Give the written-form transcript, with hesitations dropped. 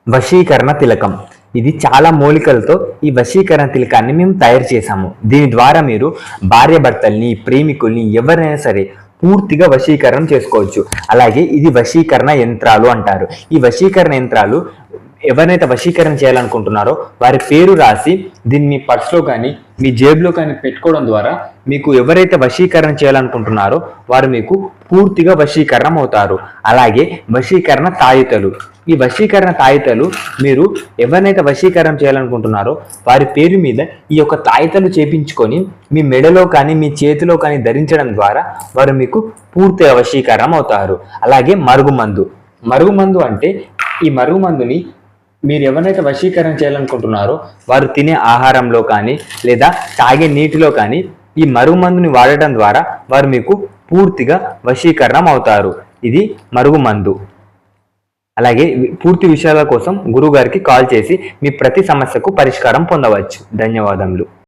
వశీకరణ తిలకం. ఇది చాలా మూలికలతో ఈ వశీకరణ తిలకాన్ని మేము తయారు చేశాము. దీని ద్వారా మీరు భార్యాభర్తల్ని, ప్రేమికుల్ని ఎవరైనా సరే పూర్తిగా వశీకరణం చేసుకోవచ్చు. అలాగే ఇది వశీకరణ యంత్రాలు అంటారు. ఈ వశీకరణ యంత్రాలు ఎవరైతే వశీకరణ చేయాలనుకుంటున్నారో వారి పేరు రాసి దీన్ని మీ పర్సులో కానీ మీ జేబులో కానీ పెట్టుకోవడం ద్వారా మీకు ఎవరైతే వశీకరణ చేయాలనుకుంటున్నారో వారు మీకు పూర్తిగా వశీకరణం అవుతారు. అలాగే వశీకరణ తాయితలు. ఈ వశీకరణ తాయితలు మీరు ఎవరినైతే వశీకరణం చేయాలనుకుంటున్నారో వారి పేరు మీద ఈ యొక్క తాయితలు చేపించుకొని మీ మెడలో కానీ మీ చేతిలో కానీ ధరించడం ద్వారా వారు మీకు పూర్తిగా వశీకరణం అవుతారు. అలాగే మరుగుమందు. మరుగుమందు అంటే ఈ మరుగుమందుని మీరు ఎవరైతే వశీకరణ చేయాలనుకుంటున్నారో వారు తినే ఆహారంలో కానీ లేదా తాగే నీటిలో కానీ ఈ మరుగుమందుని వాడటం ద్వారా వారు మీకు పూర్తిగా వశీకరణం అవుతారు. ఇది మరుగుమందు. అలాగే పూర్తి విషయాల కోసం గురువు గారికి కాల్ చేసి మీ ప్రతి సమస్యకు పరిష్కారం పొందవచ్చు. ధన్యవాదములు.